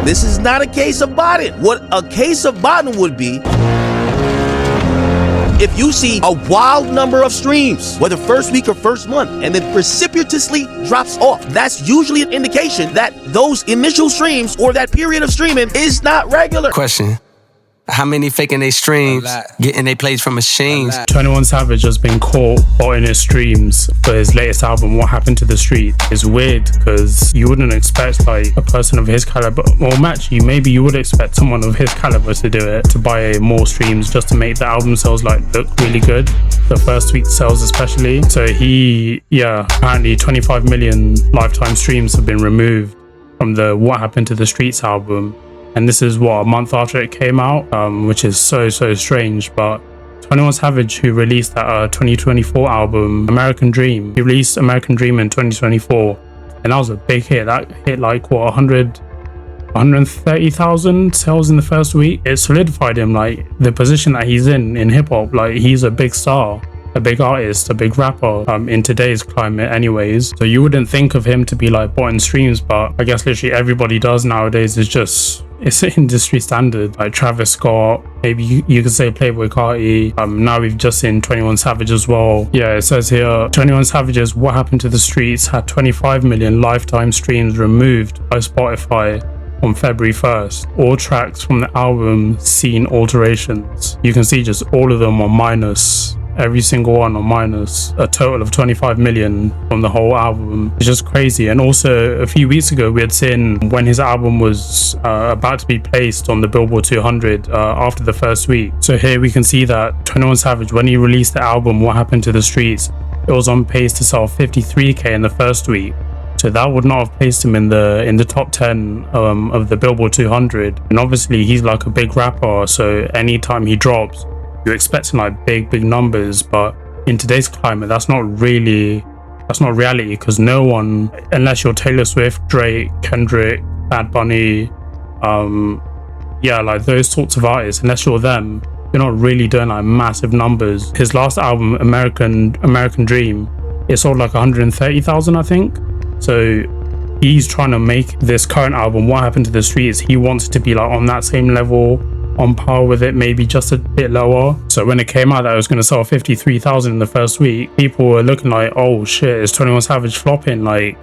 This is not a case of botting. What a case of botting would be if you see a wild number of streams, whether first week or first month, and then precipitously drops off. That's usually an indication that those initial streams or that period of streaming is not regular. Question. How many faking they streams, getting they plays from machines? 21 Savage has been caught botting his streams for his latest album, What Happened to the Street. It's weird because you wouldn't expect like a person of his caliber, or actually maybe you would expect someone of his caliber to do it, to buy more streams just to make the album sales like look really good. The first week sales especially. So apparently 25 million lifetime streams have been removed from the What Happened to the Streets album. And this is a month after it came out, which is so strange. But 21 Savage, who released that 2024 album, American Dream, he released American Dream in 2024, and that was a big hit. That hit like 130,000 sales in the first week. It solidified him like the position that he's in hip hop. Like he's a big star, a big artist, a big rapper in today's climate anyways. So you wouldn't think of him to be like botting streams, but I guess literally everybody does nowadays. It's an industry standard. Like Travis Scott, maybe you could say Playboy Carti. Now we've just seen 21 Savage as well. Yeah, it says here 21 Savage's What Happened to the Streets had 25 million lifetime streams removed by Spotify on February 1st. All tracks from the album seen alterations. You can see just all of them are minus. Every single one, or minus a total of 25 million from the whole album. It's just crazy. And also a few weeks ago we had seen when his album was about to be placed on the Billboard 200 after the first week. So here we can see that 21 Savage, when he released the album What Happened to the Streets, it was on pace to sell 53k in the first week. So that would not have placed him in the top 10 of the Billboard 200. And obviously he's like a big rapper, so anytime he drops, you're expecting like big numbers. But in today's climate, that's not reality, because no one, unless you're Taylor Swift, Drake, Kendrick, Bad Bunny, like those sorts of artists, unless you're them, you're not really doing like massive numbers. His last album, American Dream, it sold like 130,000, I think. So he's trying to make this current album, What Happened to the Streets, he wants it to be like on that same level, on par with it, maybe just a bit lower. So when it came out that it was going to sell 53,000 in the first week, people were looking like, oh shit, is 21 Savage flopping? Like,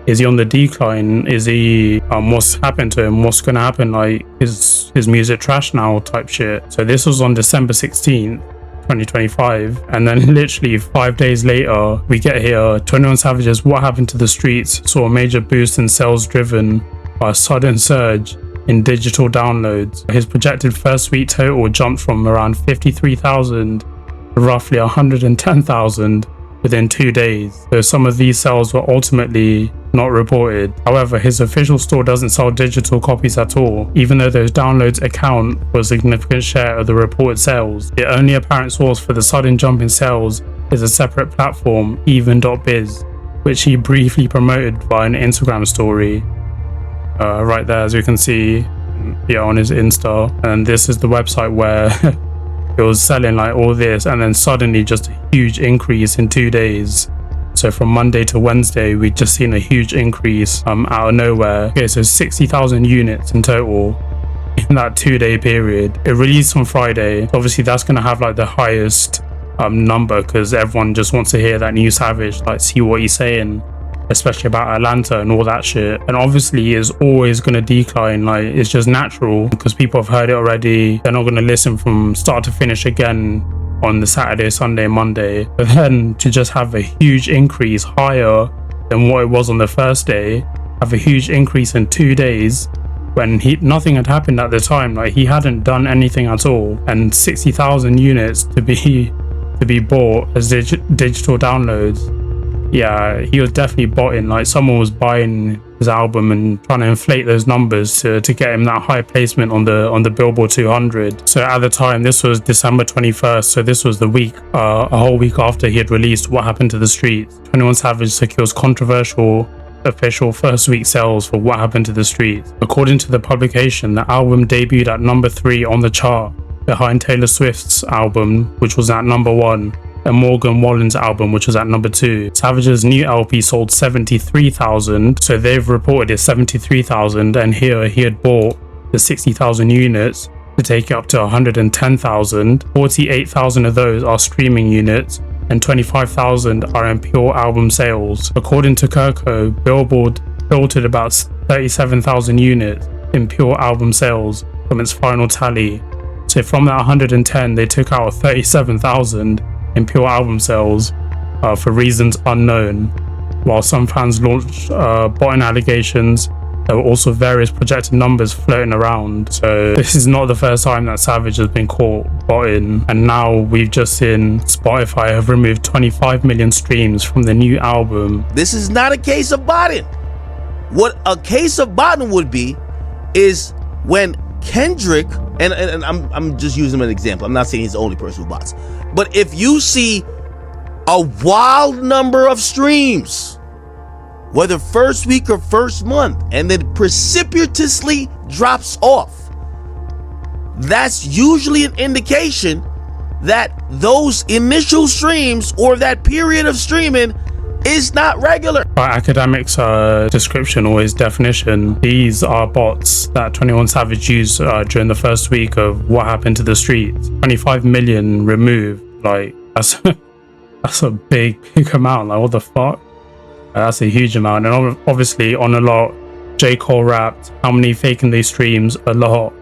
is he on the decline? Is he what's happened to him? What's going to happen? Like, is his music trash now type shit? So this was on December 16th 2025, and then literally 5 days later we get here, 21 Savage's What Happened to the Streets saw a major boost in sales driven by a sudden surge in digital downloads. His projected first week total jumped from around 53,000 to roughly 110,000 within 2 days, though some of these sales were ultimately not reported. However, his official store doesn't sell digital copies at all, even though those downloads account for a significant share of the reported sales. The only apparent source for the sudden jump in sales is a separate platform, even.biz, which he briefly promoted via an Instagram story. Right there, as you can see, on his Insta. And this is the website where it was selling like all this, and then suddenly just a huge increase in 2 days. So from Monday to Wednesday, we'd just seen a huge increase out of nowhere. Okay, so 60,000 units in total in that 2-day period. It released on Friday. Obviously, that's going to have like the highest number, because everyone just wants to hear that new Savage, like see what he's saying, especially about Atlanta and all that shit. And obviously it's always going to decline, like it's just natural, because people have heard it already. They're not going to listen from start to finish again on the Saturday, Sunday, Monday. But then to just have a huge increase higher than what it was on the first day, have a huge increase in 2 days when nothing had happened at the time, like he hadn't done anything at all, and 60,000 units to be bought as digital downloads. Yeah, he was definitely botting. Like someone was buying his album and trying to inflate those numbers to get him that high placement on the Billboard 200. So at the time, this was December 21st. So this was the week, a whole week after he had released What Happened to the Streets. 21 Savage secures controversial official first week sales for What Happened to the Streets. According to the publication, the album debuted at number 3 on the chart, behind Taylor Swift's album, which was at number 1. a Morgan Wallen's album, which was at number 2. Savage's new LP sold 73,000, so they've reported it's 73,000, and here he had bought the 60,000 units to take it up to 110,000. 48,000 of those are streaming units, and 25,000 are in pure album sales. According to Kirko, Billboard filtered about 37,000 units in pure album sales from its final tally. So from that 110, they took out 37,000 in pure album sales for reasons unknown. While some fans launched botting allegations, there were also various projected numbers floating around. So this is not the first time that Savage has been caught botting, and now we've just seen Spotify have removed 25 million streams from the new album. This is not a case of botting. What a case of botting would be is when Kendrick, and I'm just using him as an example. I'm not saying he's the only person who bots. But if you see a wild number of streams, whether first week or first month, and then precipitously drops off, that's usually an indication that those initial streams or that period of streaming is not regular. By academics' description or his definition, these are bots that 21 Savage used during the first week of What Happened to the Streets. 25 million removed. Like, that's a big amount. Like, what the fuck? That's a huge amount. And obviously on a lot, J. Cole rapped How Many Faking They Streams? A lot.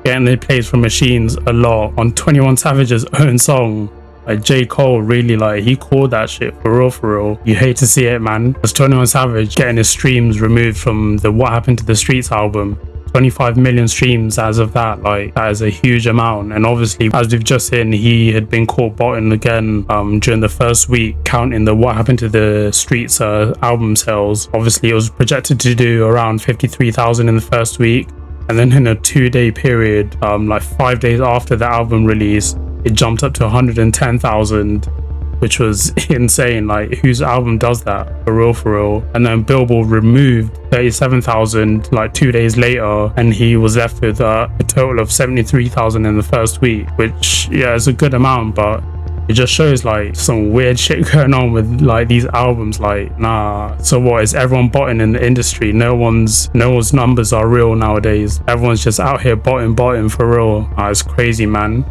Getting They Plays from Machines? A lot. On 21 Savage's own song, like, J. Cole really, like, he called that shit for real. You hate to see it, man. As 21 Savage getting his streams removed from the What Happened to the Streets album. 25 million streams as of that, like, that is a huge amount. And obviously, as we've just seen, he had been caught botting again during the first week, counting the What Happened to the Streets album sales. Obviously, it was projected to do around 53,000 in the first week, and then in a 2-day period, like 5 days after the album release, it jumped up to 110,000, which was insane. Like, whose album does that? For real. And then Billboard removed 37,000 like 2 days later, and he was left with a total of 73,000 in the first week, which, yeah, is a good amount, but it just shows like some weird shit going on with like these albums. Like, nah, so what, is everyone botting in the industry? No one's numbers are real nowadays. Everyone's just out here botting for real. It's crazy, man.